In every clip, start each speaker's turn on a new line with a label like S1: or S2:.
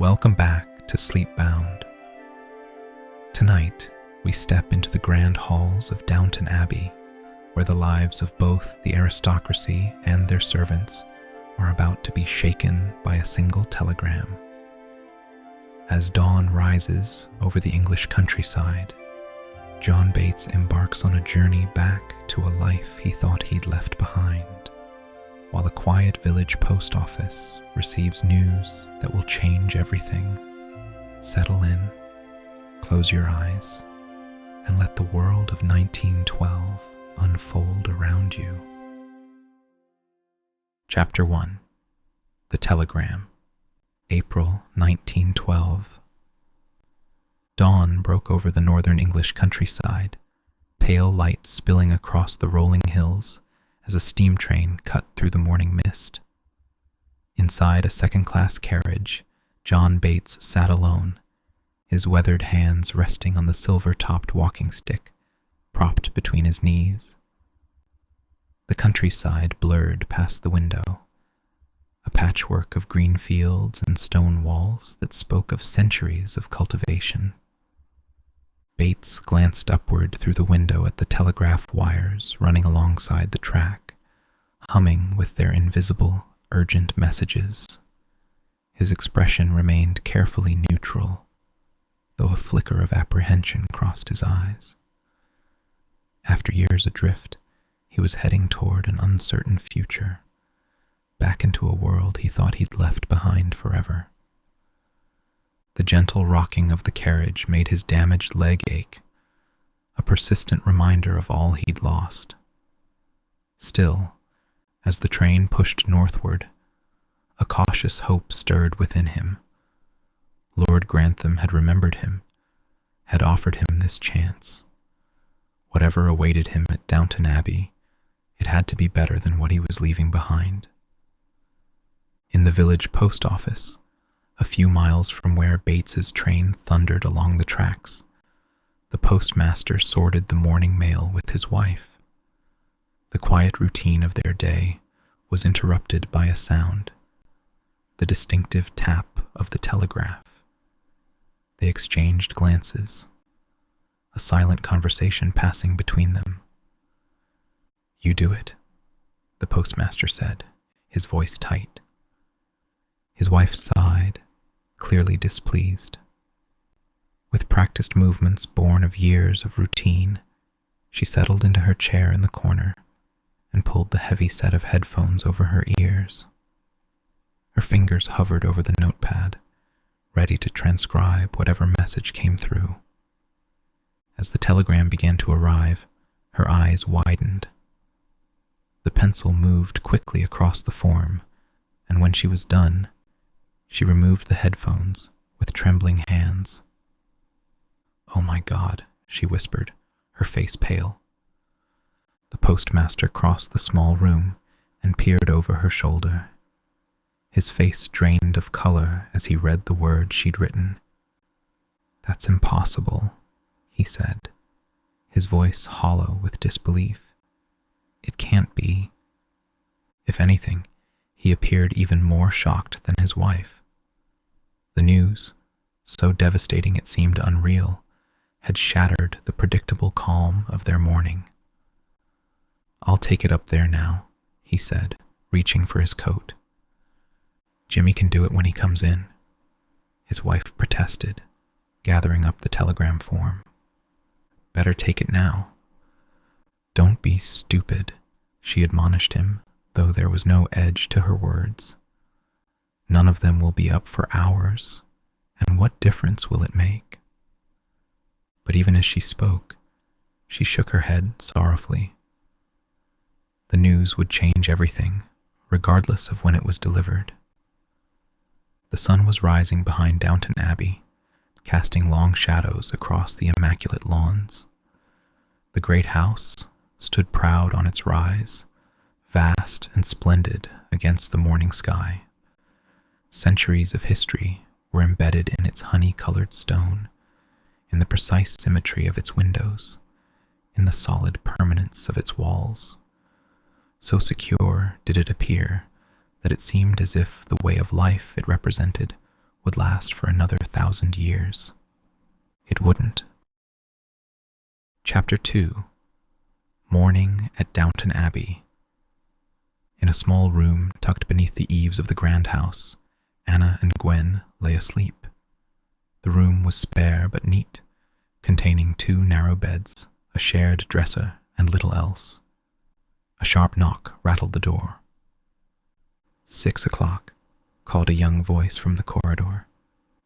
S1: Welcome back to Sleepbound. Tonight, we step into the grand halls of Downton Abbey, where the lives of both the aristocracy and their servants are about to be shaken by a single telegram. As dawn rises over the English countryside, John Bates embarks on a journey back to a life he thought he'd left behind, while the quiet village post office receives news that will change everything. Settle in, close your eyes, and let the world of 1912 unfold around you. Chapter 1. The Telegram. April 1912. Dawn broke over the northern English countryside, pale light spilling across the rolling hills as a steam train cut through the morning mist. Inside a second-class carriage, John Bates sat alone, his weathered hands resting on the silver-topped walking stick, propped between his knees. The countryside blurred past the window, a patchwork of green fields and stone walls that spoke of centuries of cultivation. Bates glanced upward through the window at the telegraph wires running alongside the track, humming with their invisible, urgent messages. His expression remained carefully neutral, though a flicker of apprehension crossed his eyes. After years adrift, he was heading toward an uncertain future, back into a world he thought he'd left behind forever. The gentle rocking of the carriage made his damaged leg ache, a persistent reminder of all he'd lost. Still, as the train pushed northward, a cautious hope stirred within him. Lord Grantham had remembered him, had offered him this chance. Whatever awaited him at Downton Abbey, it had to be better than what he was leaving behind. In the village post office, a few miles from where Bates's train thundered along the tracks, the postmaster sorted the morning mail with his wife. The quiet routine of their day was interrupted by a sound, the distinctive tap of the telegraph. They exchanged glances, a silent conversation passing between them. "You do it," the postmaster said, his voice tight. His wife sighed, clearly displeased. With practiced movements born of years of routine, she settled into her chair in the corner and pulled the heavy set of headphones over her ears. Her fingers hovered over the notepad, ready to transcribe whatever message came through. As the telegram began to arrive, her eyes widened. The pencil moved quickly across the form, and when she was done, she removed the headphones with trembling hands. "Oh my God," she whispered, her face pale. The postmaster crossed the small room and peered over her shoulder. His face drained of color as he read the words she'd written. "That's impossible," he said, his voice hollow with disbelief. "It can't be." If anything, he appeared even more shocked than his wife. The news, so devastating it seemed unreal, had shattered the predictable calm of their morning. "I'll take it up there now," he said, reaching for his coat. "Jimmy can do it when he comes in," his wife protested, gathering up the telegram form. "Better take it now." "Don't be stupid," she admonished him, though there was no edge to her words. "None of them will be up for hours, and what difference will it make?" But even as she spoke, she shook her head sorrowfully. The news would change everything, regardless of when it was delivered. The sun was rising behind Downton Abbey, casting long shadows across the immaculate lawns. The great house stood proud on its rise, vast and splendid against the morning sky. Centuries of history were embedded in its honey-colored stone, in the precise symmetry of its windows, in the solid permanence of its walls. So secure did it appear that it seemed as if the way of life it represented would last for another 1,000 years. It wouldn't. Chapter 2. Morning at Downton Abbey. In a small room tucked beneath the eaves of the grand house, Anna and Gwen lay asleep. The room was spare but neat, containing 2 narrow beds, a shared dresser, and little else. A sharp knock rattled the door. 6 o'clock, called a young voice from the corridor.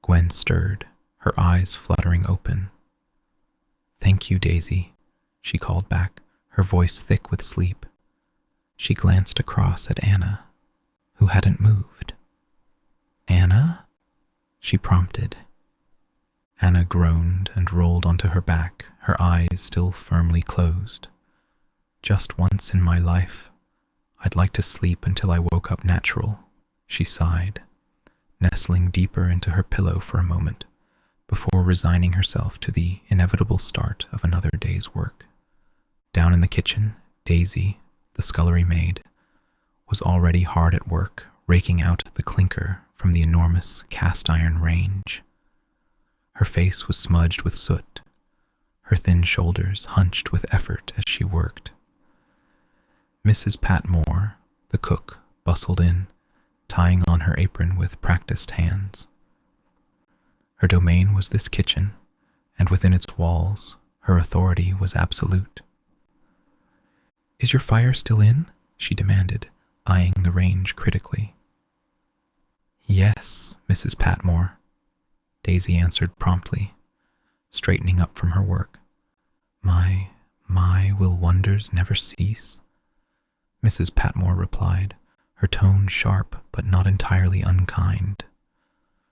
S1: Gwen stirred, her eyes fluttering open. "Thank you, Daisy," she called back, her voice thick with sleep. She glanced across at Anna, who hadn't moved. "Anna?" she prompted. Anna groaned and rolled onto her back, her eyes still firmly closed. "Just once in my life, I'd like to sleep until I woke up natural," she sighed, nestling deeper into her pillow for a moment, before resigning herself to the inevitable start of another day's work. Down in the kitchen, Daisy, the scullery maid, was already hard at work raking out the clinker from the enormous cast-iron range. Her face was smudged with soot, her thin shoulders hunched with effort as she worked. Mrs. Patmore, the cook, bustled in, tying on her apron with practiced hands. Her domain was this kitchen, and within its walls, her authority was absolute. "Is your fire still in?" she demanded, eyeing the range critically. "Yes, Mrs. Patmore," Daisy answered promptly, straightening up from her work. My, will wonders never cease?" Mrs. Patmore replied, her tone sharp but not entirely unkind.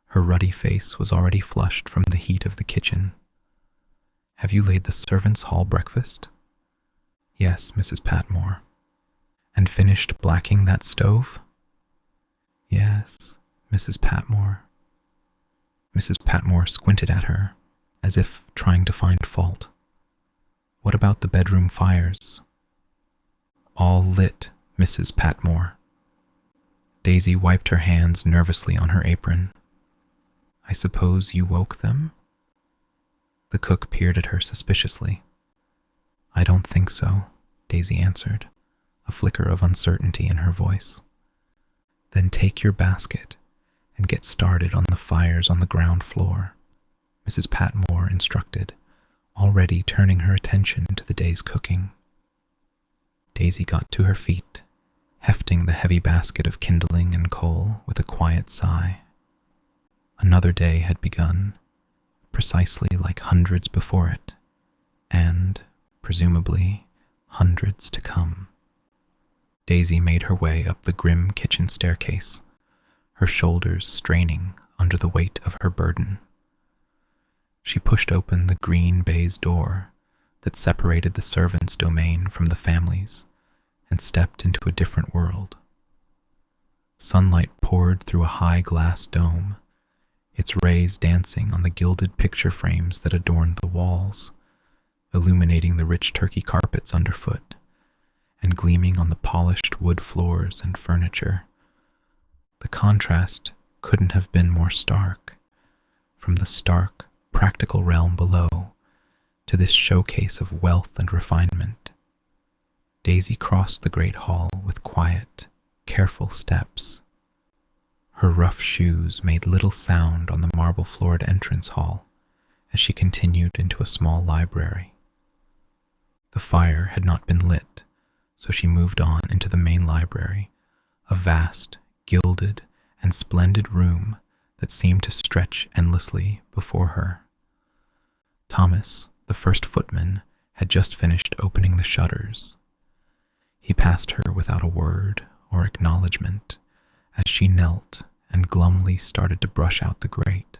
S1: Her ruddy face was already flushed from the heat of the kitchen. "Have you laid the servants' hall breakfast?" "Yes, Mrs. Patmore." "And finished blacking that stove?" "Yes, Mrs. Patmore." Mrs. Patmore squinted at her, as if trying to find fault. "What about the bedroom fires?" "All lit, Mrs. Patmore." Daisy wiped her hands nervously on her apron. "I suppose you woke them?" The cook peered at her suspiciously. "I don't think so," Daisy answered, a flicker of uncertainty in her voice. "Then take your basket and get started on the fires on the ground floor," Mrs. Patmore instructed, already turning her attention to the day's cooking. Daisy got to her feet, hefting the heavy basket of kindling and coal with a quiet sigh. Another day had begun, precisely like hundreds before it, and, presumably, hundreds to come. Daisy made her way up the grim kitchen staircase, her shoulders straining under the weight of her burden. She pushed open the green baize door that separated the servants' domain from the family's and stepped into a different world. Sunlight poured through a high glass dome, its rays dancing on the gilded picture frames that adorned the walls, illuminating the rich turkey carpets underfoot, and gleaming on the polished wood floors and furniture. The contrast couldn't have been more stark, from the stark, practical realm below to this showcase of wealth and refinement. Daisy crossed the great hall with quiet, careful steps. Her rough shoes made little sound on the marble-floored entrance hall as she continued into a small library. The fire had not been lit, so she moved on into the main library, a vast, gilded, and splendid room that seemed to stretch endlessly before her. Thomas, the first footman, had just finished opening the shutters. He passed her without a word or acknowledgement as she knelt and glumly started to brush out the grate.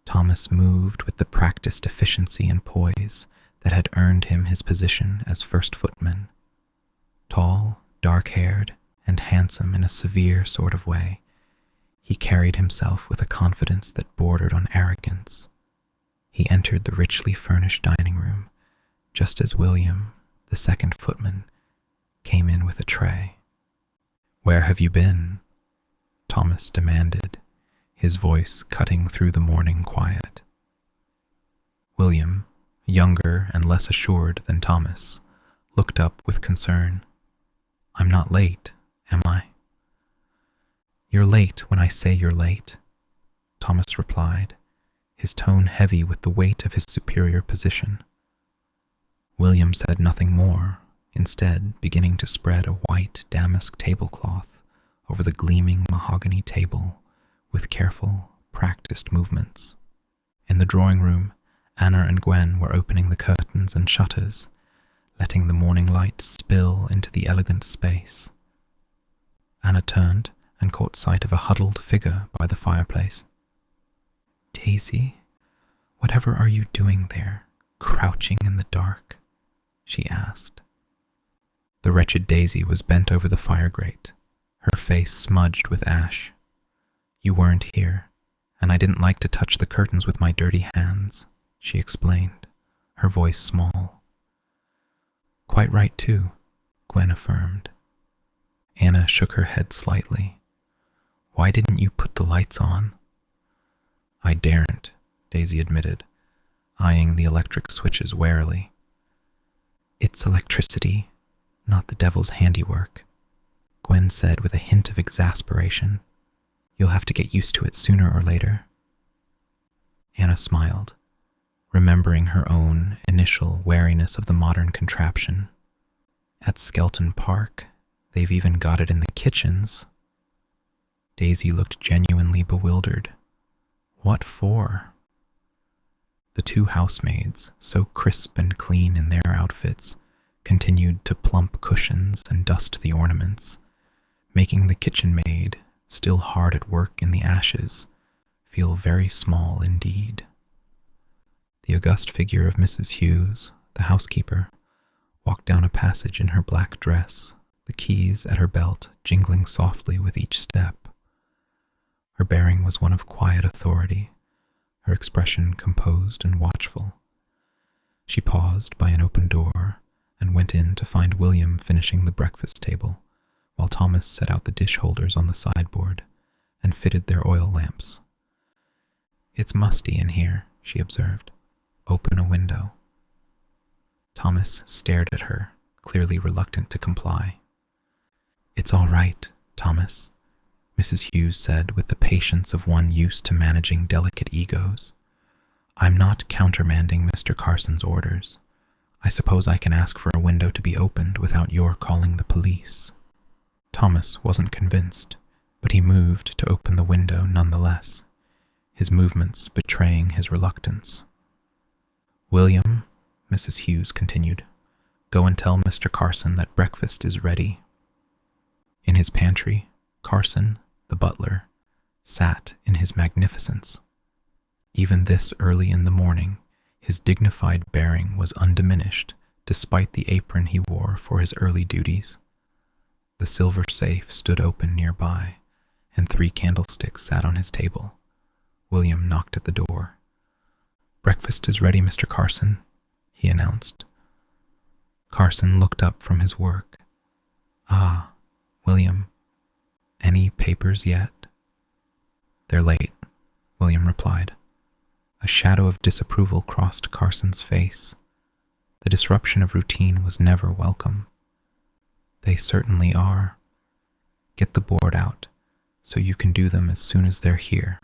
S1: Thomas moved with the practiced efficiency and poise that had earned him his position as first footman. Tall, dark-haired, and handsome in a severe sort of way, he carried himself with a confidence that bordered on arrogance. He entered the richly furnished dining room just as William, the second footman, came in with a tray. "Where have you been?" Thomas demanded, his voice cutting through the morning quiet. William, younger and less assured than Thomas, looked up with concern. "I'm not late, am I?" "You're late when I say you're late," Thomas replied, his tone heavy with the weight of his superior position. William said nothing more, instead beginning to spread a white damask tablecloth over the gleaming mahogany table with careful, practiced movements. In the drawing room, Anna and Gwen were opening the curtains and shutters, letting the morning light spill into the elegant space. Anna turned and caught sight of a huddled figure by the fireplace. "Daisy, whatever are you doing there, crouching in the dark?" she asked. The wretched Daisy was bent over the fire grate, her face smudged with ash. "You weren't here, and I didn't like to touch the curtains with my dirty hands," she explained, her voice small. "Quite right, too," Gwen affirmed. Anna shook her head slightly. "Why didn't you put the lights on?" "I daren't," Daisy admitted, eyeing the electric switches warily. "It's electricity, not the devil's handiwork," Gwen said with a hint of exasperation. "You'll have to get used to it sooner or later." Anna smiled, remembering her own initial wariness of the modern contraption. At Skelton Park, they've even got it in the kitchens. Daisy looked genuinely bewildered. What for? The two housemaids, so crisp and clean in their outfits, continued to plump cushions and dust the ornaments, making the kitchen maid, still hard at work in the ashes, feel very small indeed. The august figure of Mrs. Hughes, the housekeeper, walked down a passage in her black dress, the keys at her belt jingling softly with each step. Her bearing was one of quiet authority, her expression composed and watchful. She paused by an open door and went in to find William finishing the breakfast table, while Thomas set out the dish holders on the sideboard and fitted their oil lamps. "It's musty in here," she observed. "Open a window." Thomas stared at her, clearly reluctant to comply. "It's all right, Thomas," Mrs. Hughes said with the patience of one used to managing delicate egos. "I'm not countermanding Mr. Carson's orders. I suppose I can ask for a window to be opened without your calling the police." Thomas wasn't convinced, but he moved to open the window nonetheless, his movements betraying his reluctance. "William," Mrs. Hughes continued, "go and tell Mr. Carson that breakfast is ready." In his pantry, Carson, the butler, sat in his magnificence. Even this early in the morning, his dignified bearing was undiminished despite the apron he wore for his early duties. The silver safe stood open nearby, and 3 candlesticks sat on his table. William knocked at the door. "Breakfast is ready, Mr. Carson," he announced. Carson looked up from his work. "Ah, William, any papers yet?" "They're late," William replied. A shadow of disapproval crossed Carson's face. The disruption of routine was never welcome. "They certainly are. Get the board out, so you can do them as soon as they're here."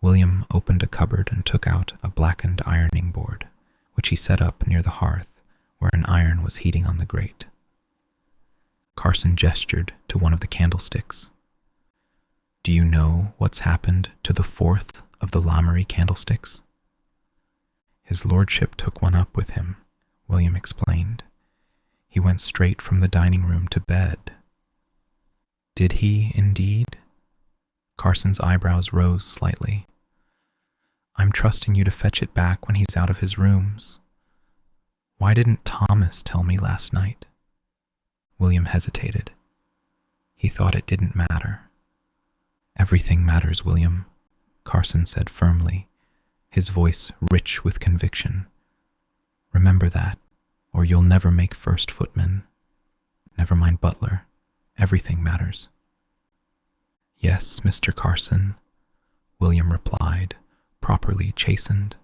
S1: William opened a cupboard and took out a blackened ironing board, which he set up near the hearth where an iron was heating on the grate. Carson gestured to one of the candlesticks. "Do you know what's happened to the 4th of the Lamoury candlesticks?" "His lordship took one up with him," William explained. "He went straight from the dining room to bed." "Did he, indeed?" Carson's eyebrows rose slightly. "I'm trusting you to fetch it back when he's out of his rooms. Why didn't Thomas tell me last night?" William hesitated. He thought it didn't matter. "Everything matters, William," Carson said firmly, his voice rich with conviction. "Remember that, or you'll never make first footman. Never mind butler. Everything matters." "Yes, Mr. Carson," William replied, properly chastened.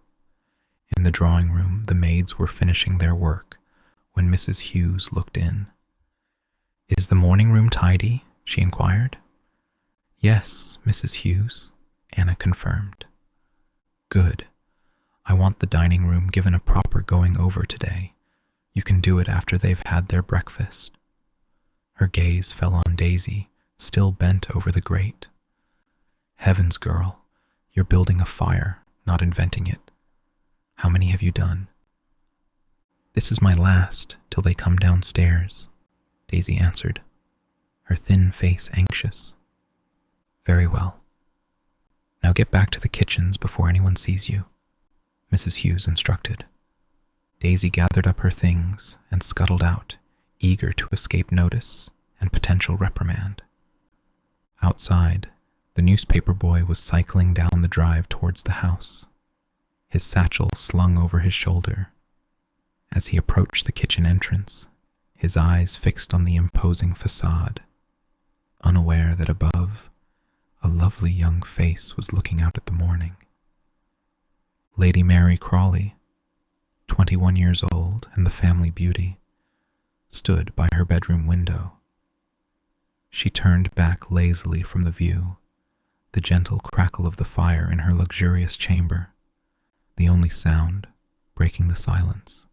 S1: In the drawing room, the maids were finishing their work when Mrs. Hughes looked in. "Is the morning room tidy?" she inquired. "Yes, Mrs. Hughes," Anna confirmed. "Good. I want the dining room given a proper going over today. You can do it after they've had their breakfast." Her gaze fell on Daisy, still bent over the grate. "Heavens, girl, you're building a fire, not inventing it. How many have you done?" "This is my last till they come downstairs," Daisy answered, her thin face anxious. "Very well. Now get back to the kitchens before anyone sees you," Mrs. Hughes instructed. Daisy gathered up her things and scuttled out, eager to escape notice and potential reprimand. Outside, the newspaper boy was cycling down the drive towards the house, his satchel slung over his shoulder. As he approached the kitchen entrance, his eyes fixed on the imposing facade, unaware that above, a lovely young face was looking out at the morning. Lady Mary Crawley, 21 years old and the family beauty, stood by her bedroom window. She turned back lazily from the view, the gentle crackle of the fire in her luxurious chamber, the only sound breaking the silence.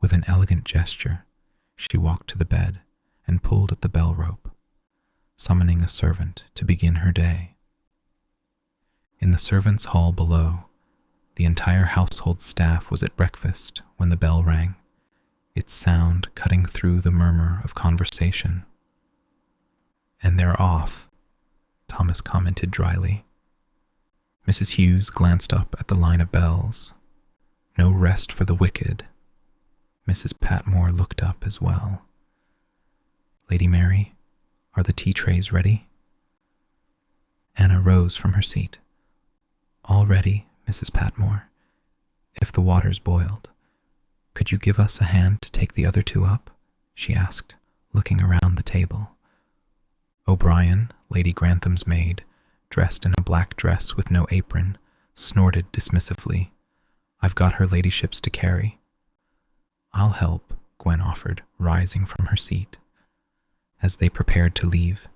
S1: With an elegant gesture, she walked to the bed and pulled at the bell rope, summoning a servant to begin her day. In the servants' hall below, the entire household staff was at breakfast when the bell rang, its sound cutting through the murmur of conversation. "And they're off," Thomas commented dryly. Mrs. Hughes glanced up at the line of bells. No rest for the wicked. Mrs. Patmore looked up as well. "Lady Mary, are the tea trays ready?" Anna rose from her seat. "All ready, Mrs. Patmore. If the water's boiled, could you give us a hand to take the other two up?" she asked, looking around the table. O'Brien, Lady Grantham's maid, dressed in a black dress with no apron, snorted dismissively. "I've got her ladyship's to carry." "I'll help," Gwen offered, rising from her seat. As they prepared to leave,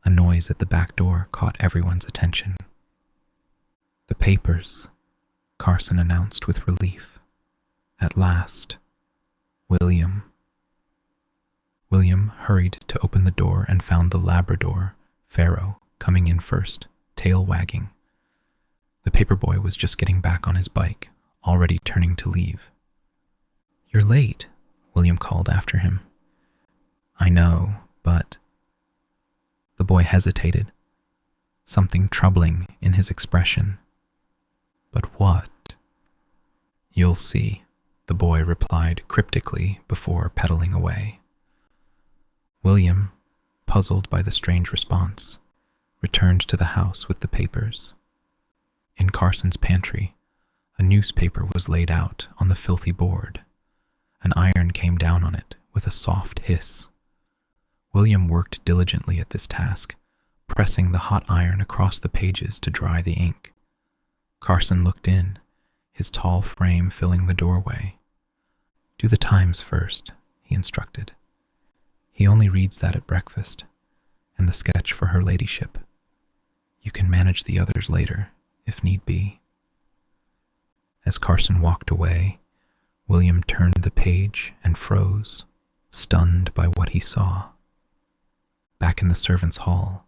S1: a noise at the back door caught everyone's attention. "The papers," Carson announced with relief. "At last. William." William hurried to open the door and found the Labrador, Pharaoh, coming in first, tail wagging. The paperboy was just getting back on his bike, already turning to leave. "You're late," William called after him. "I know, but..." The boy hesitated, something troubling in his expression. "But what?" "You'll see," the boy replied cryptically before pedaling away. William, puzzled by the strange response, returned to the house with the papers. In Carson's pantry, a newspaper was laid out on the filthy board. An iron came down on it with a soft hiss. William worked diligently at this task, pressing the hot iron across the pages to dry the ink. Carson looked in, his tall frame filling the doorway. "Do the Times first," he instructed. "He only reads that at breakfast, and the sketch for her ladyship. You can manage the others later, if need be." As Carson walked away, William turned the page and froze, stunned by what he saw. Back in the servants' hall,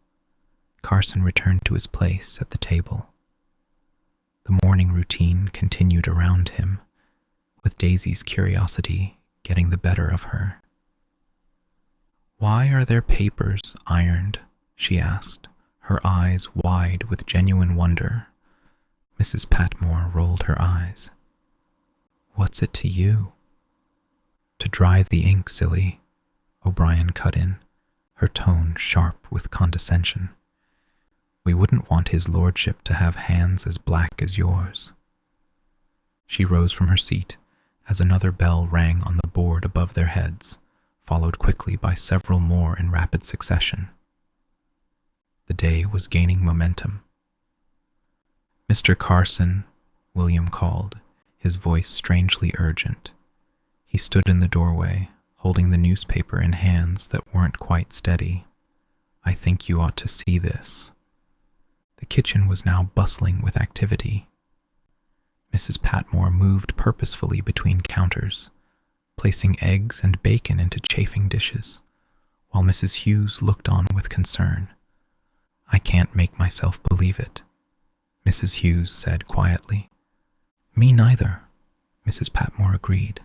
S1: Carson returned to his place at the table. The morning routine continued around him, with Daisy's curiosity getting the better of her. "Why are their papers ironed?" she asked, her eyes wide with genuine wonder. Mrs. Patmore rolled her eyes. "What's it to you?" "To dry the ink, silly," O'Brien cut in, her tone sharp with condescension. "We wouldn't want his lordship to have hands as black as yours." She rose from her seat as another bell rang on the board above their heads, followed quickly by several more in rapid succession. The day was gaining momentum. "Mr. Carson," William called, his voice strangely urgent. He stood in the doorway, holding the newspaper in hands that weren't quite steady. "I think you ought to see this." The kitchen was now bustling with activity. Mrs. Patmore moved purposefully between counters, placing eggs and bacon into chafing dishes, while Mrs. Hughes looked on with concern. "I can't make myself believe it," Mrs. Hughes said quietly. "Me neither," Mrs. Patmore agreed,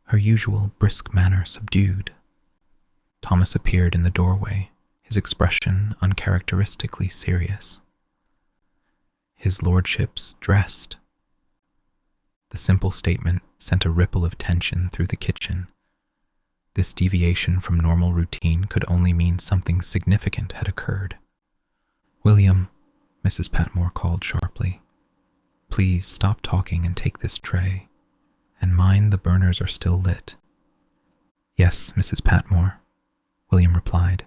S1: her usual brisk manner subdued. Thomas appeared in the doorway, his expression uncharacteristically serious. "His lordship's dressed." The simple statement sent a ripple of tension through the kitchen. This deviation from normal routine could only mean something significant had occurred. "William," Mrs. Patmore called sharply, "please stop talking and take this tray. And mind the burners are still lit." "Yes, Mrs. Patmore," William replied,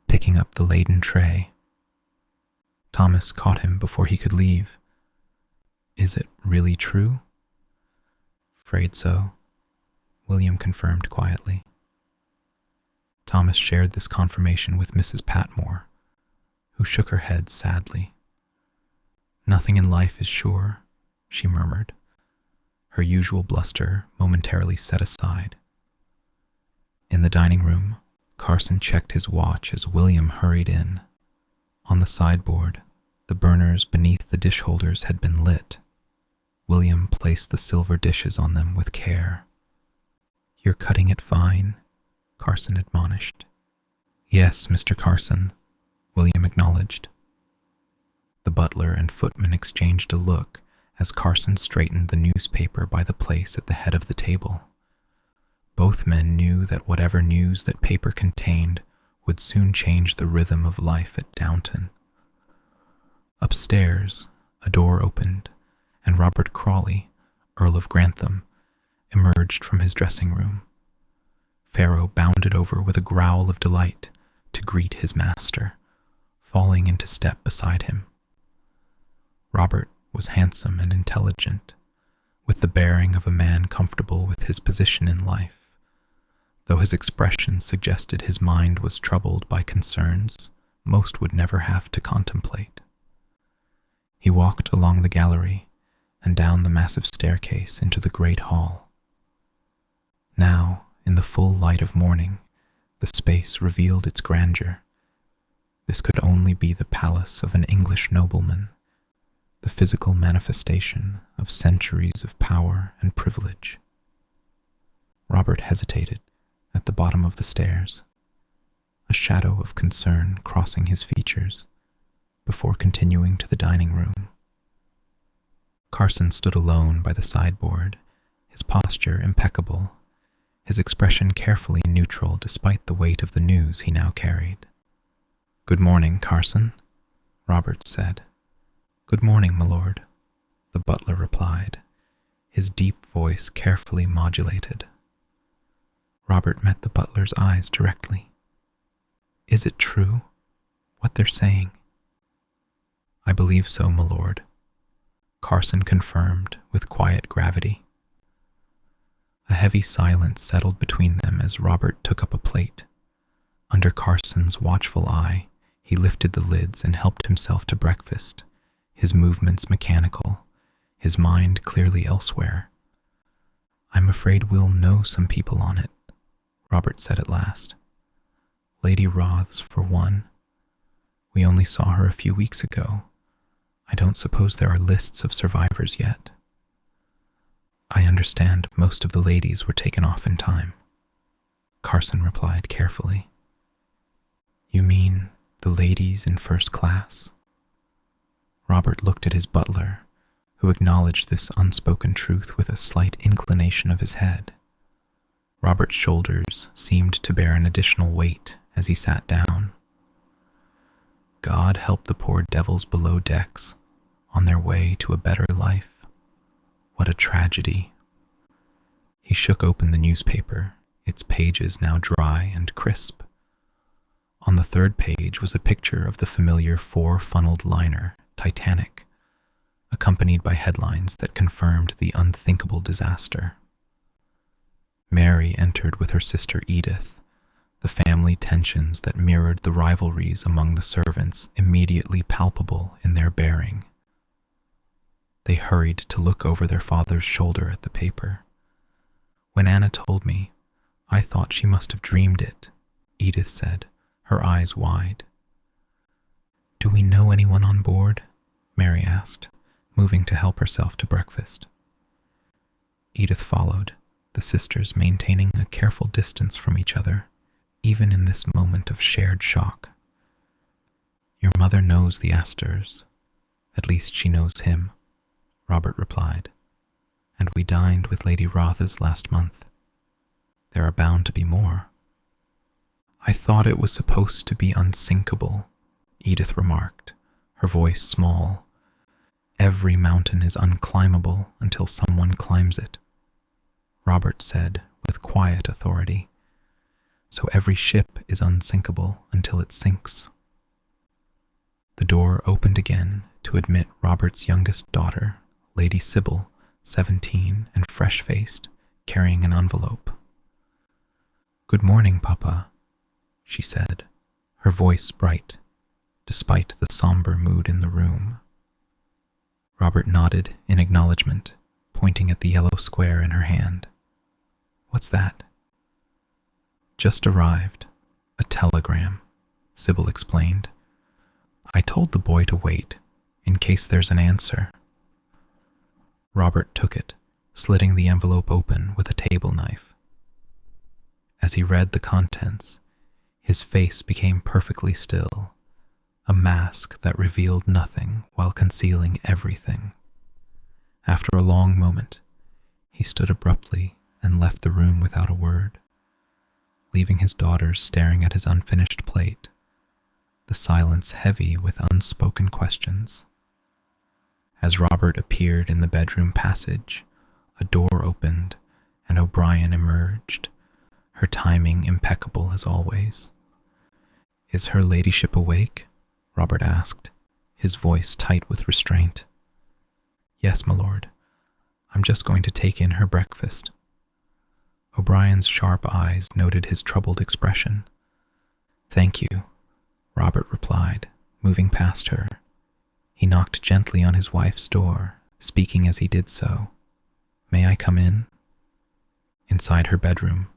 S1: picking up the laden tray. Thomas caught him before he could leave. "Is it really true?" "Afraid so," William confirmed quietly. Thomas shared this confirmation with Mrs. Patmore, who shook her head sadly. "Nothing in life is sure," she murmured, her usual bluster momentarily set aside. In the dining room, Carson checked his watch as William hurried in. On the sideboard, the burners beneath the dish holders had been lit. William placed the silver dishes on them with care. "You're cutting it fine," Carson admonished. "Yes, Mr. Carson," William acknowledged. The butler and footman exchanged a look as Carson straightened the newspaper by the place at the head of the table. Both men knew that whatever news that paper contained would soon change the rhythm of life at Downton. Upstairs, a door opened, and Robert Crawley, Earl of Grantham, emerged from his dressing room. Pharaoh bounded over with a growl of delight to greet his master, falling into step beside him. Robert was handsome and intelligent, with the bearing of a man comfortable with his position in life, though his expression suggested his mind was troubled by concerns most would never have to contemplate. He walked along the gallery and down the massive staircase into the great hall. Now, in the full light of morning, the space revealed its grandeur. This could only be the palace of an English nobleman, the physical manifestation of centuries of power and privilege. Robert hesitated at the bottom of the stairs, a shadow of concern crossing his features, before continuing to the dining room. Carson stood alone by the sideboard, his posture impeccable, his expression carefully neutral despite the weight of the news he now carried. "Good morning, Carson," Robert said. "Good morning, my lord," the butler replied, his deep voice carefully modulated. Robert met the butler's eyes directly. "Is it true, what they're saying?" "I believe so, my lord," Carson confirmed with quiet gravity. A heavy silence settled between them as Robert took up a plate. Under Carson's watchful eye, he lifted the lids and helped himself to breakfast, his movements mechanical, his mind clearly elsewhere. "I'm afraid we'll know some people on it," Robert said at last. "Lady Roth's, for one. We only saw her a few weeks ago. I don't suppose there are lists of survivors yet." "I understand most of the ladies were taken off in time," Carson replied carefully. "You mean the ladies in first class?" Robert looked at his butler, who acknowledged this unspoken truth with a slight inclination of his head. Robert's shoulders seemed to bear an additional weight as he sat down. God help the poor devils below decks on their way to a better life. What a tragedy. He shook open the newspaper, its pages now dry and crisp. On the third page was a picture of the familiar four-funneled liner, Titanic, accompanied by headlines that confirmed the unthinkable disaster. Mary entered with her sister Edith, the family tensions that mirrored the rivalries among the servants immediately palpable in their bearing. They hurried to look over their father's shoulder at the paper. When Anna told me, I thought she must have dreamed it, Edith said, her eyes wide. Do we know anyone on board? Mary asked, moving to help herself to breakfast. Edith followed, the sisters maintaining a careful distance from each other, even in this moment of shared shock. Your mother knows the Astors. At least she knows him, Robert replied. And we dined with Lady Rothes last month. There are bound to be more. I thought it was supposed to be unsinkable, Edith remarked, her voice small. Every mountain is unclimbable until someone climbs it, Robert said with quiet authority. So every ship is unsinkable until it sinks. The door opened again to admit Robert's youngest daughter, Lady Sybil, 17 and fresh-faced, carrying an envelope. Good morning, Papa, she said, her voice bright, despite the somber mood in the room. Robert nodded in acknowledgement, pointing at the yellow square in her hand. What's that? Just arrived. A telegram, Sybil explained. I told the boy to wait, in case there's an answer. Robert took it, slitting the envelope open with a table knife. As he read the contents, his face became perfectly still, a mask that revealed nothing while concealing everything. After a long moment, he stood abruptly and left the room without a word, leaving his daughters staring at his unfinished plate, the silence heavy with unspoken questions. As Robert appeared in the bedroom passage, a door opened and O'Brien emerged, her timing impeccable as always. Is her ladyship awake? Robert asked, his voice tight with restraint. Yes, my lord. I'm just going to take in her breakfast. O'Brien's sharp eyes noted his troubled expression. Thank you, Robert replied, moving past her. He knocked gently on his wife's door, speaking as he did so. May I come in? Inside her bedroom,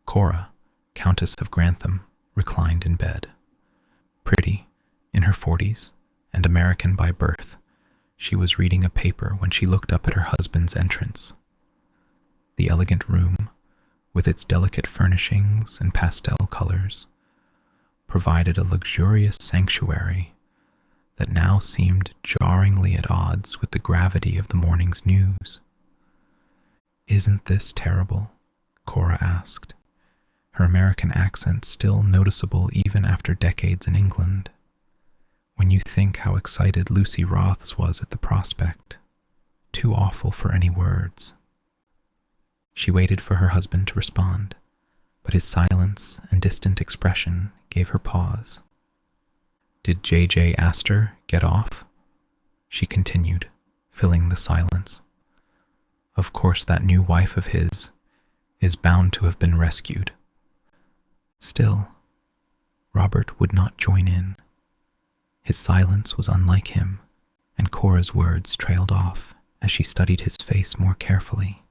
S1: Cora, Countess of Grantham, reclined in bed. Pretty, in her 40s, and American by birth, she was reading a paper when she looked up at her husband's entrance. The elegant room, with its delicate furnishings and pastel colors, provided a luxurious sanctuary that now seemed jarringly at odds with the gravity of the morning's news. Isn't this terrible? Cora asked, her American accent still noticeable even after decades in England. When you think how excited Lucy Roths was at the prospect, too awful for any words. She waited for her husband to respond, but his silence and distant expression gave her pause. Did J.J. Astor get off? She continued, filling the silence. Of course that new wife of his is bound to have been rescued. Still, Robert would not join in. His silence was unlike him, and Cora's words trailed off as she studied his face more carefully.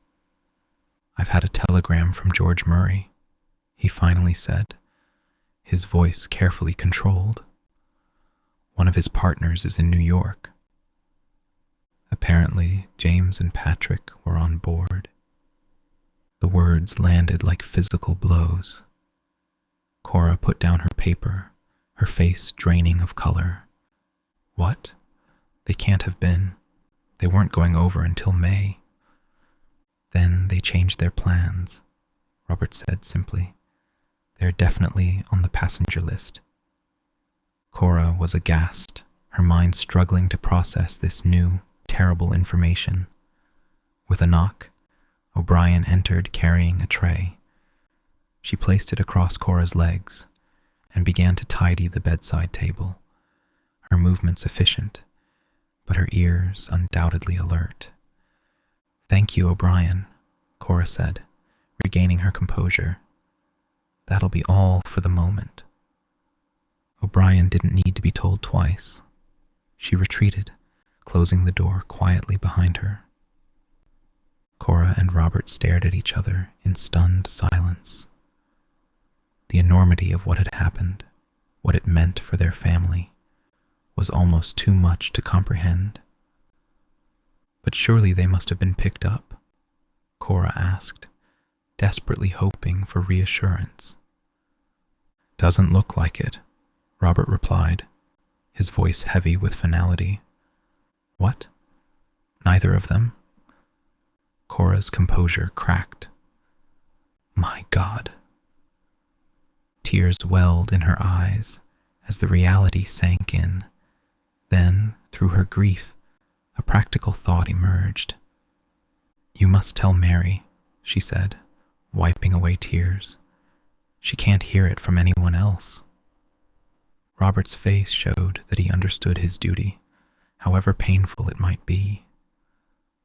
S1: I've had a telegram from George Murray, he finally said, his voice carefully controlled. One of his partners is in New York. Apparently, James and Patrick were on board. The words landed like physical blows. Cora put down her paper, her face draining of color. What? They can't have been. They weren't going over until May. Then they changed their plans, Robert said simply. They're definitely on the passenger list. Cora was aghast, her mind struggling to process this new, terrible information. With a knock, O'Brien entered carrying a tray. She placed it across Cora's legs, and began to tidy the bedside table, her movements efficient, but her ears undoubtedly alert. "Thank you, O'Brien," Cora said, regaining her composure. "That'll be all for the moment." O'Brien didn't need to be told twice. She retreated, closing the door quietly behind her. Cora and Robert stared at each other in stunned silence. The enormity of what had happened, what it meant for their family, was almost too much to comprehend. "But surely they must have been picked up?" Cora asked, desperately hoping for reassurance. "Doesn't look like it," Robert replied, his voice heavy with finality. "What? Neither of them?" Cora's composure cracked. "My God." Tears welled in her eyes as the reality sank in. Then, through her grief, a practical thought emerged. "You must tell Mary," she said, wiping away tears. "She can't hear it from anyone else." Robert's face showed that he understood his duty, however painful it might be.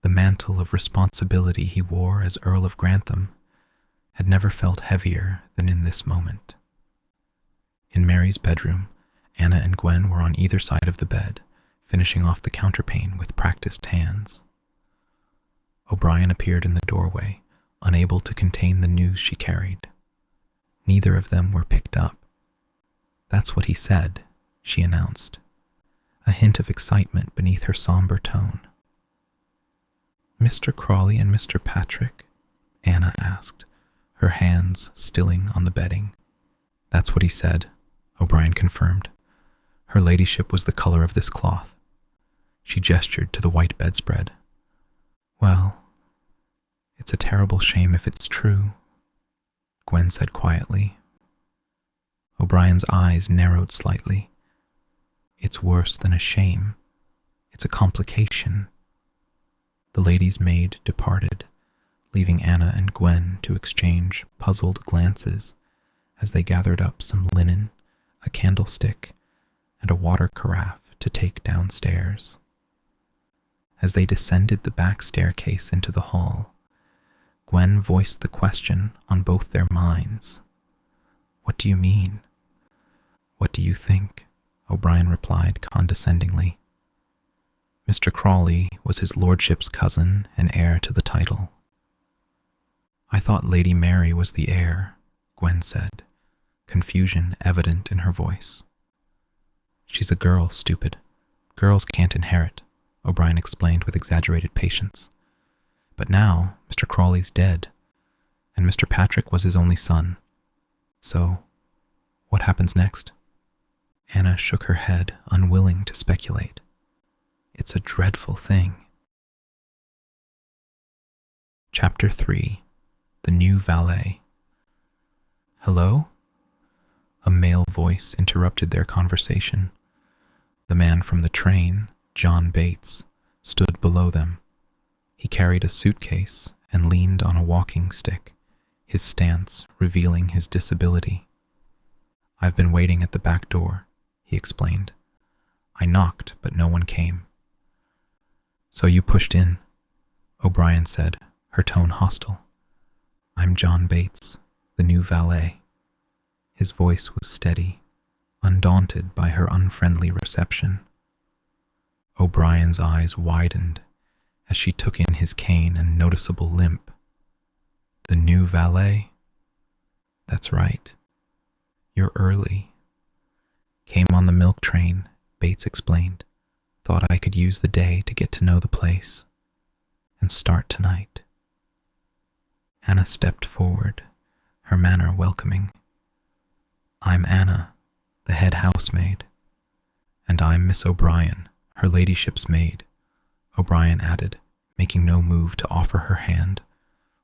S1: The mantle of responsibility he wore as Earl of Grantham had never felt heavier than in this moment. In Mary's bedroom, Anna and Gwen were on either side of the bed, finishing off the counterpane with practiced hands. O'Brien appeared in the doorway, unable to contain the news she carried. Neither of them were picked up. "That's what he said," she announced, a hint of excitement beneath her somber tone. "Mr. Crawley and Mr. Patrick?" Anna asked, her hands stilling on the bedding. "That's what he said," O'Brien confirmed. "Her ladyship was the color of this cloth." She gestured to the white bedspread. "Well, it's a terrible shame if it's true," Gwen said quietly. O'Brien's eyes narrowed slightly. "It's worse than a shame. It's a complication." The lady's maid departed, leaving Anna and Gwen to exchange puzzled glances as they gathered up some linen, a candlestick, and a water carafe to take downstairs. As they descended the back staircase into the hall, Gwen voiced the question on both their minds. "What do you mean?" "What do you think?" O'Brien replied condescendingly. Mr. Crawley was his lordship's cousin and heir to the title. "I thought Lady Mary was the heir," Gwen said, confusion evident in her voice. "She's a girl, stupid. Girls can't inherit," O'Brien explained with exaggerated patience. "But now Mr. Crawley's dead, and Mr. Patrick was his only son. So, what happens next?" Anna shook her head, unwilling to speculate. "It's a dreadful thing." Chapter 3. The New Valet. "Hello?" A male voice interrupted their conversation. The man from the train, John Bates, stood below them. He carried a suitcase and leaned on a walking stick, his stance revealing his disability. "I've been waiting at the back door," he explained. "I knocked, but no one came." "So you pushed in," O'Brien said, her tone hostile. "I'm John Bates, the new valet." His voice was steady, undaunted by her unfriendly reception. O'Brien's eyes widened as she took in his cane and noticeable limp. "The new valet?" "That's right. You're early." "Came on the milk train," Bates explained. "Thought I could use the day to get to know the place. And start tonight." Anna stepped forward, her manner welcoming. "I'm Anna, the head housemaid. And I'm Miss O'Brien, her ladyship's maid," O'Brien added, making no move to offer her hand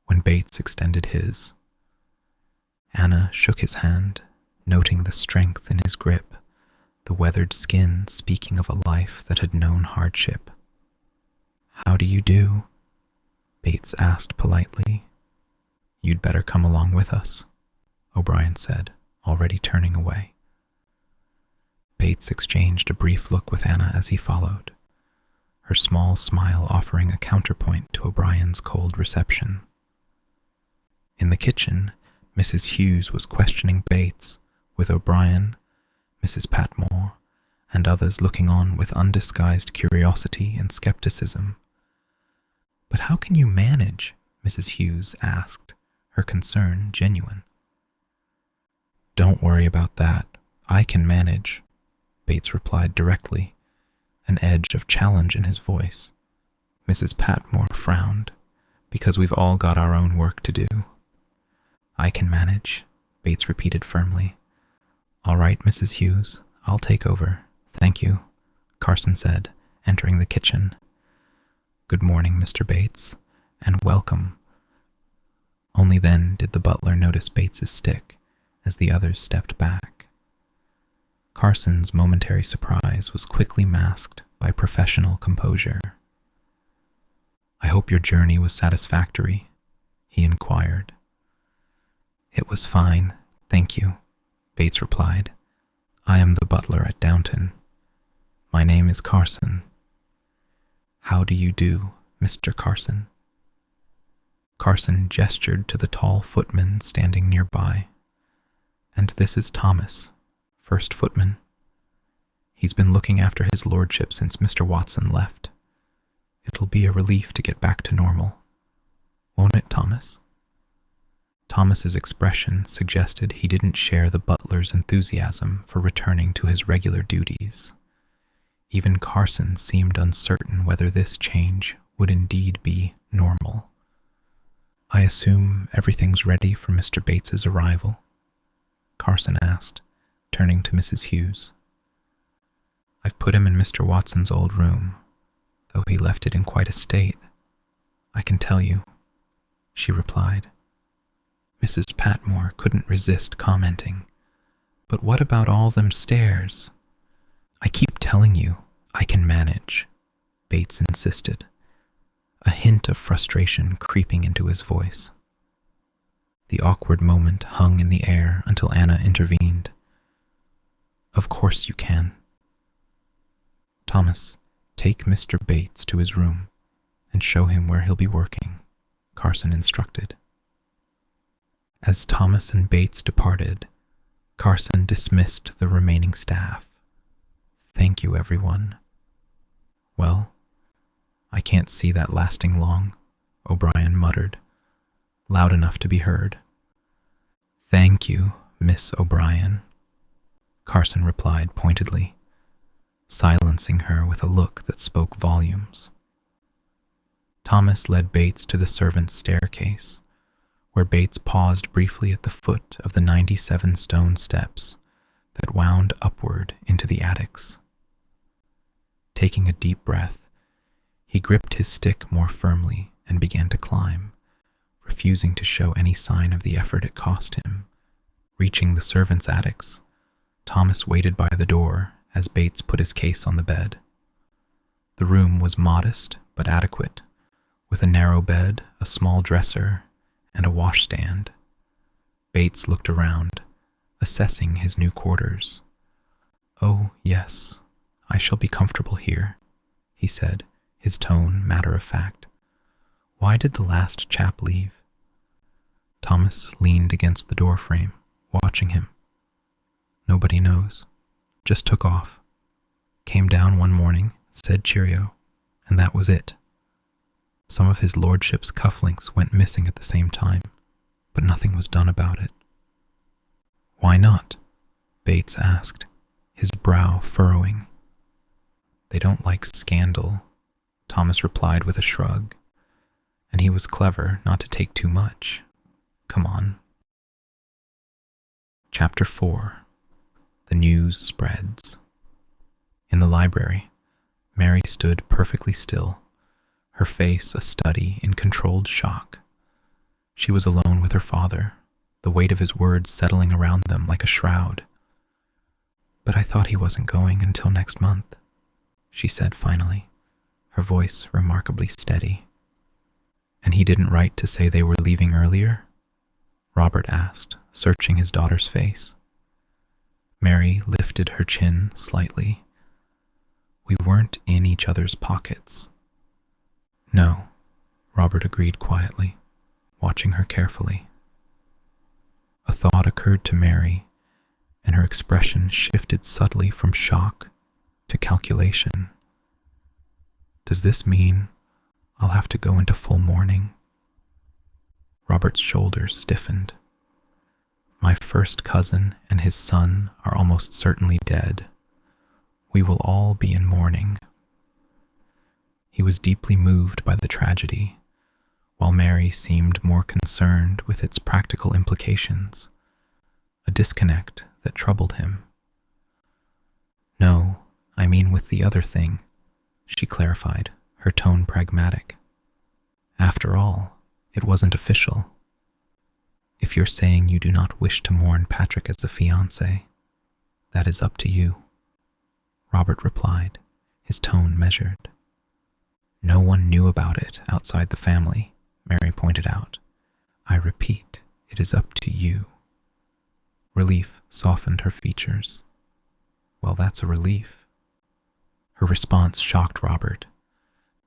S1: when Bates extended his. Anna shook his hand, noting the strength in his grip, the weathered skin speaking of a life that had known hardship. "How do you do?" Bates asked politely. "You'd better come along with us," O'Brien said, already turning away. Bates exchanged a brief look with Anna as he followed, her small smile offering a counterpoint to O'Brien's cold reception. In the kitchen, Mrs. Hughes was questioning Bates, with O'Brien, Mrs. Patmore, and others looking on with undisguised curiosity and skepticism. "But how can you manage?" Mrs. Hughes asked, her concern genuine. "Don't worry about that. I can manage," Bates replied directly, an edge of challenge in his voice. Mrs. Patmore frowned, "Because we've all got our own work to do." "I can manage," Bates repeated firmly. "All right, Mrs. Hughes, I'll take over. Thank you," Carson said, entering the kitchen. "Good morning, Mr. Bates, and welcome." Only then did the butler notice Bates's stick as the others stepped back. Carson's momentary surprise was quickly masked by professional composure. "I hope your journey was satisfactory," he inquired. "It was fine, thank you," Bates replied. "I am the butler at Downton. My name is Carson." "How do you do, Mr. Carson?" Carson gestured to the tall footman standing nearby. "And this is Thomas, first footman. He's been looking after his lordship since Mr. Watson left. It'll be a relief to get back to normal. Won't it, Thomas?" Thomas's expression suggested he didn't share the butler's enthusiasm for returning to his regular duties. Even Carson seemed uncertain whether this change would indeed be normal. "I assume everything's ready for Mr. Bates's arrival?" Carson asked, turning to Mrs. Hughes. "I've put him in Mr. Watson's old room, though he left it in quite a state, I can tell you," she replied. Mrs. Patmore couldn't resist commenting, "But what about all them stairs?" "I keep telling you, I can manage," Bates insisted, a hint of frustration creeping into his voice. The awkward moment hung in the air until Anna intervened. "Of course you can." "Thomas, take Mr. Bates to his room and show him where he'll be working," Carson instructed. As Thomas and Bates departed, Carson dismissed the remaining staff. "Thank you, everyone." "Well, I can't see that lasting long," O'Brien muttered, loud enough to be heard. "Thank you, Miss O'Brien," Carson replied pointedly, silencing her with a look that spoke volumes. Thomas led Bates to the servants' staircase, where Bates paused briefly at the foot of the 97 stone steps that wound upward into the attics. Taking a deep breath, he gripped his stick more firmly and began to climb, refusing to show any sign of the effort it cost him. Reaching the servants' attics, Thomas waited by the door as Bates put his case on the bed. The room was modest but adequate, with a narrow bed, a small dresser, and a washstand. Bates looked around, assessing his new quarters. "Oh, yes, I shall be comfortable here," he said, his tone matter-of-fact. "Why did the last chap leave?" Thomas leaned against the doorframe, watching him. "Nobody knows. Just took off. Came down one morning, said cheerio, and that was it. Some of his lordship's cufflinks went missing at the same time, but nothing was done about it." "Why not?" Bates asked, his brow furrowing. "They don't like scandal," Thomas replied with a shrug, "and he was clever not to take too much. Come on." Chapter 4. The News Spreads. In the library, Mary stood perfectly still, her face a study in controlled shock. She was alone with her father, the weight of his words settling around them like a shroud. "But I thought he wasn't going until next month," she said finally, her voice remarkably steady. "And he didn't write to say they were leaving earlier?" Robert asked, searching his daughter's face. Mary lifted her chin slightly. We weren't in each other's pockets. No, Robert agreed quietly, watching her carefully. A thought occurred to Mary, and her expression shifted subtly from shock to calculation. Does this mean I'll have to go into full mourning? Robert's shoulders stiffened. My first cousin and his son are almost certainly dead. We will all be in mourning. He was deeply moved by the tragedy, while Mary seemed more concerned with its practical implications, a disconnect that troubled him. No, I mean with the other thing, she clarified, her tone pragmatic. After all, it wasn't official. If you're saying you do not wish to mourn Patrick as a fiancé, that is up to you, Robert replied, his tone measured. No one knew about it outside the family, Mary pointed out. I repeat, it is up to you. Relief softened her features. Well, that's a relief. Her response shocked Robert.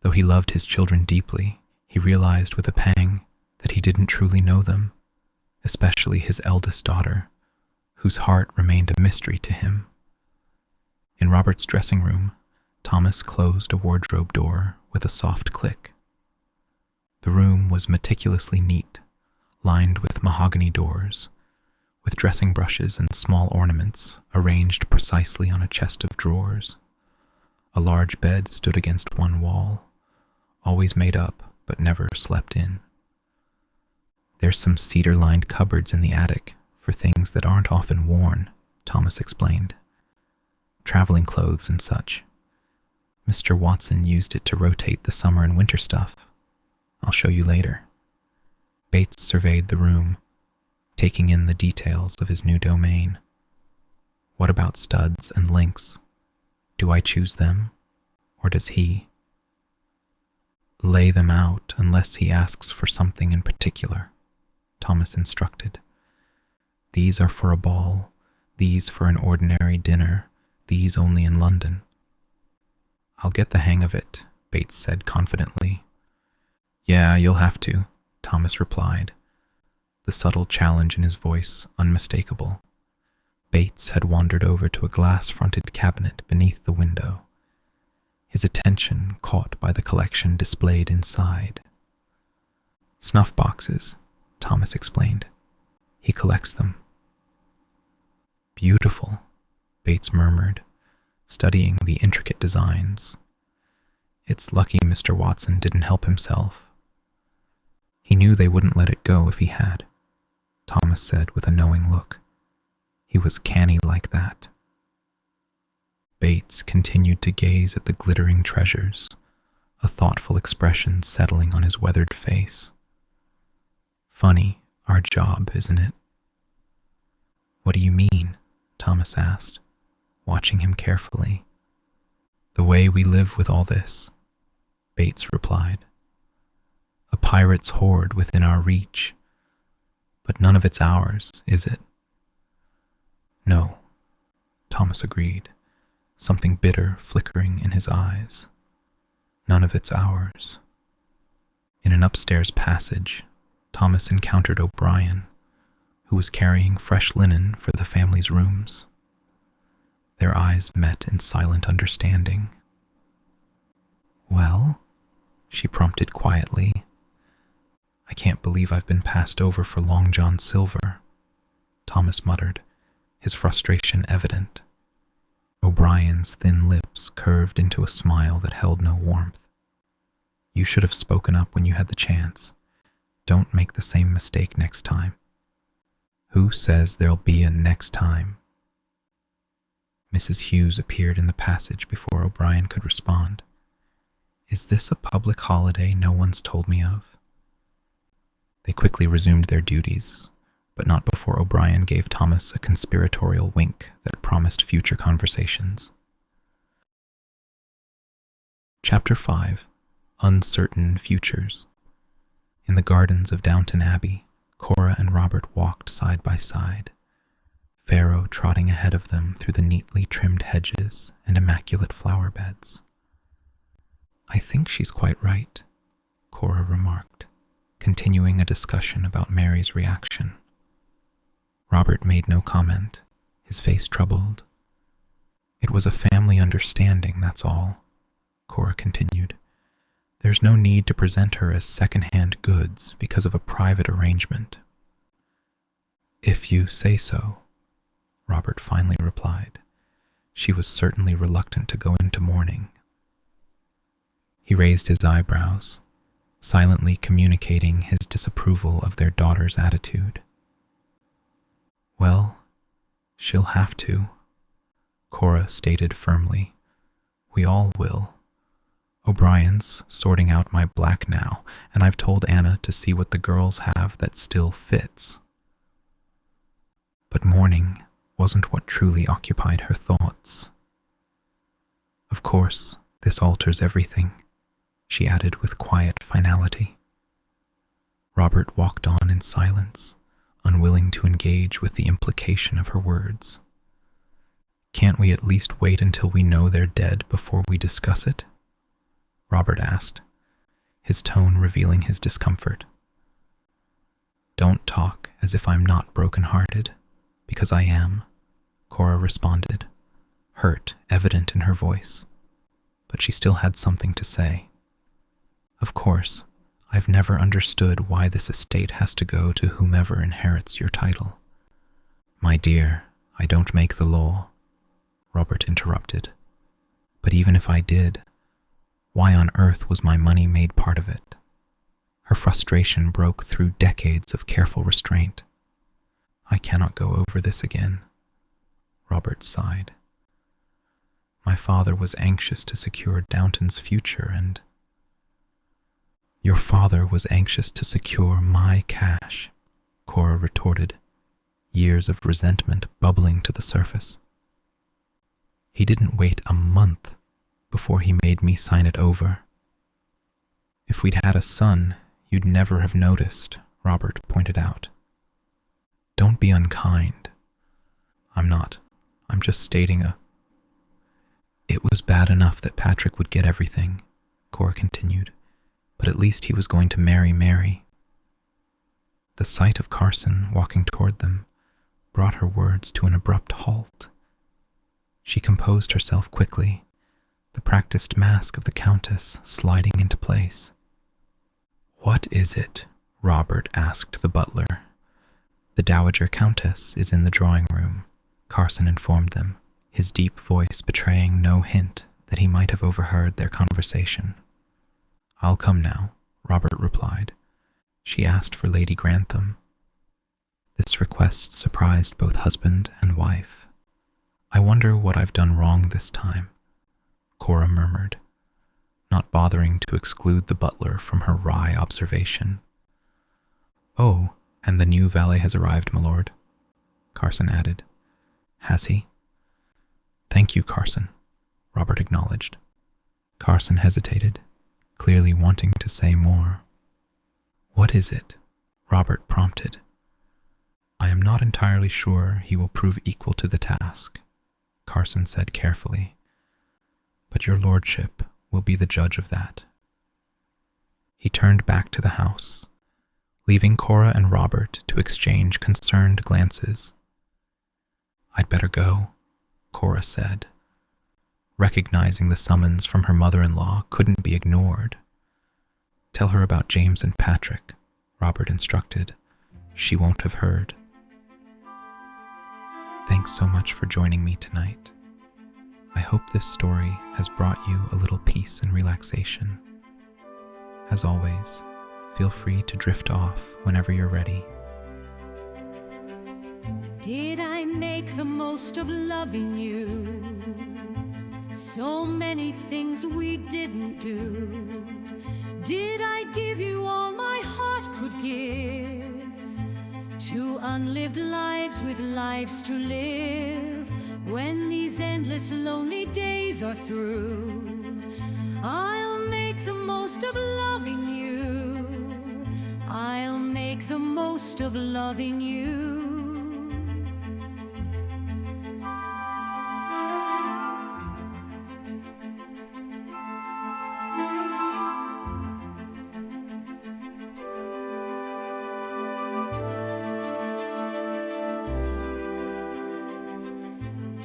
S1: Though he loved his children deeply, he realized with a pang that he didn't truly know them, especially his eldest daughter, whose heart remained a mystery to him. In Robert's dressing room, Thomas closed a wardrobe door with a soft click. The room was meticulously neat, lined with mahogany doors, with dressing brushes and small ornaments arranged precisely on a chest of drawers. A large bed stood against one wall, always made up but never slept in. There's some cedar-lined cupboards in the attic for things that aren't often worn, Thomas explained. Traveling clothes and such. Mr. Watson used it to rotate the summer and winter stuff. I'll show you later. Bates surveyed the room, taking in the details of his new domain. What about studs and links? Do I choose them, or does he? Lay them out unless he asks for something in particular, Thomas instructed. These are for a ball, these for an ordinary dinner, these only in London. I'll get the hang of it, Bates said confidently. Yeah, you'll have to, Thomas replied, the subtle challenge in his voice unmistakable. Bates had wandered over to a glass-fronted cabinet beneath the window, his attention caught by the collection displayed inside. Snuff boxes, Thomas explained. He collects them. Beautiful, Bates murmured, studying the intricate designs. It's lucky Mr. Watson didn't help himself. He knew they wouldn't let it go if he had, Thomas said with a knowing look. He was canny like that. Bates continued to gaze at the glittering treasures, a thoughtful expression settling on his weathered face. Funny, our job, isn't it? What do you mean? Thomas asked, watching him carefully. The way we live with all this, Bates replied. A pirate's hoard within our reach, but none of it's ours, is it? No, Thomas agreed, something bitter flickering in his eyes. None of it's ours. In an upstairs passage, Thomas encountered O'Brien, who was carrying fresh linen for the family's rooms. Their eyes met in silent understanding. Well, she prompted quietly. I can't believe I've been passed over for Long John Silver, Thomas muttered, his frustration evident. O'Brien's thin lips curved into a smile that held no warmth. You should have spoken up when you had the chance. Don't make the same mistake next time. Who says there'll be a next time? Mrs. Hughes appeared in the passage before O'Brien could respond. Is this a public holiday no one's told me of? They quickly resumed their duties, but not before O'Brien gave Thomas a conspiratorial wink that promised future conversations. Chapter 5. Uncertain Futures. In the gardens of Downton Abbey, Cora and Robert walked side by side, Pharaoh trotting ahead of them through the neatly trimmed hedges and immaculate flower beds. "I think she's quite right," Cora remarked, continuing a discussion about Mary's reaction. Robert made no comment, his face troubled. "It was a family understanding, that's all," Cora continued. "There's no need to present her as second-hand goods because of a private arrangement." "If you say so," Robert finally replied. She was certainly reluctant to go into mourning. He raised his eyebrows, silently communicating his disapproval of their daughter's attitude. "Well, she'll have to," Cora stated firmly. "We all will. O'Brien's sorting out my black now, and I've told Anna to see what the girls have that still fits." But mourning wasn't what truly occupied her thoughts. "Of course, this alters everything," she added with quiet finality. Robert walked on in silence, unwilling to engage with the implication of her words. "Can't we at least wait until we know they're dead before we discuss it?" Robert asked, his tone revealing his discomfort. "Don't talk as if I'm not broken-hearted, because I am," Cora responded, hurt evident in her voice, but she still had something to say. "Of course, I've never understood why this estate has to go to whomever inherits your title." "My dear, I don't make the law," Robert interrupted. "But even if I did, why on earth was my money made part of it?" Her frustration broke through decades of careful restraint. "I cannot go over this again," Robert sighed. "My father was anxious to secure Downton's future and—" "Your father was anxious to secure my cash," Cora retorted, years of resentment bubbling to the surface. "He didn't wait a month before he made me sign it over." "If we'd had a son, you'd never have noticed," Robert pointed out. "Don't be unkind." "I'm not. I'm just stating a—" "It was bad enough that Patrick would get everything," Cora continued, "but at least he was going to marry Mary." The sight of Carson walking toward them brought her words to an abrupt halt. She composed herself quickly, the practiced mask of the Countess sliding into place. "What is it?" Robert asked the butler. "The Dowager Countess is in the drawing room," Carson informed them, his deep voice betraying no hint that he might have overheard their conversation. "I'll come now," Robert replied. She asked for Lady Grantham. This request surprised both husband and wife. "I wonder what I've done wrong this time," Cora murmured, not bothering to exclude the butler from her wry observation. "Oh, and the new valet has arrived, my lord," Carson added. "Has he?" "Thank you, Carson," Robert acknowledged. Carson hesitated, clearly wanting to say more. "What is it?" Robert prompted. "I am not entirely sure he will prove equal to the task," Carson said carefully, "but your lordship will be the judge of that." He turned back to the house, leaving Cora and Robert to exchange concerned glances. "I'd better go," Cora said, recognizing the summons from her mother-in-law couldn't be ignored. "Tell her about James and Patrick," Robert instructed. "She won't have heard." Thanks so much for joining me tonight. I hope this story has brought you a little peace and relaxation. As always, feel free to drift off whenever you're ready.
S2: Did I make the most of loving you? So many things we didn't do. Did I give you all my heart could give? To unlived lives with lives to live. When these endless lonely days are through, I'll make the most of loving you. I'll make the most of loving you.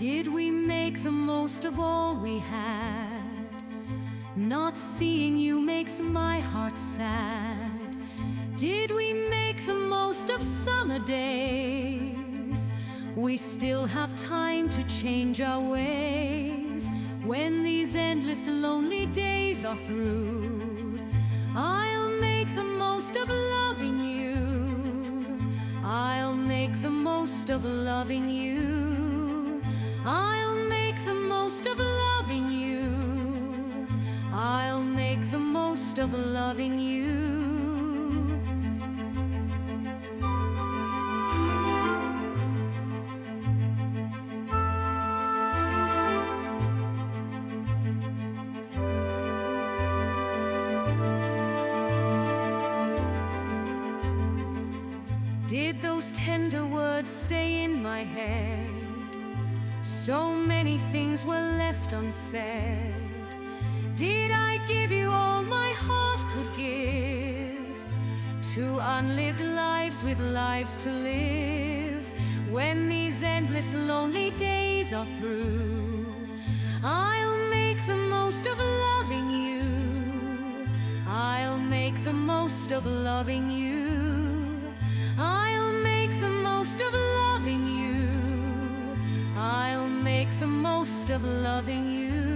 S2: Did we make the most of all we had? Not seeing you makes my heart sad. Did we make the most of summer days? We still have time to change our ways. When these endless lonely days are through, I'll make the most of loving you. I'll make the most of loving you. I'll make the most of loving you. I'll make the most of loving you. Did those tender words stay in my head? So many things were left unsaid. Did I give you all my heart could give? To unlived lives with lives to live. When these endless lonely days are through, I'll make the most of loving you. I'll make the most of loving you. I'll make the most of loving you. I'll make the most of loving you.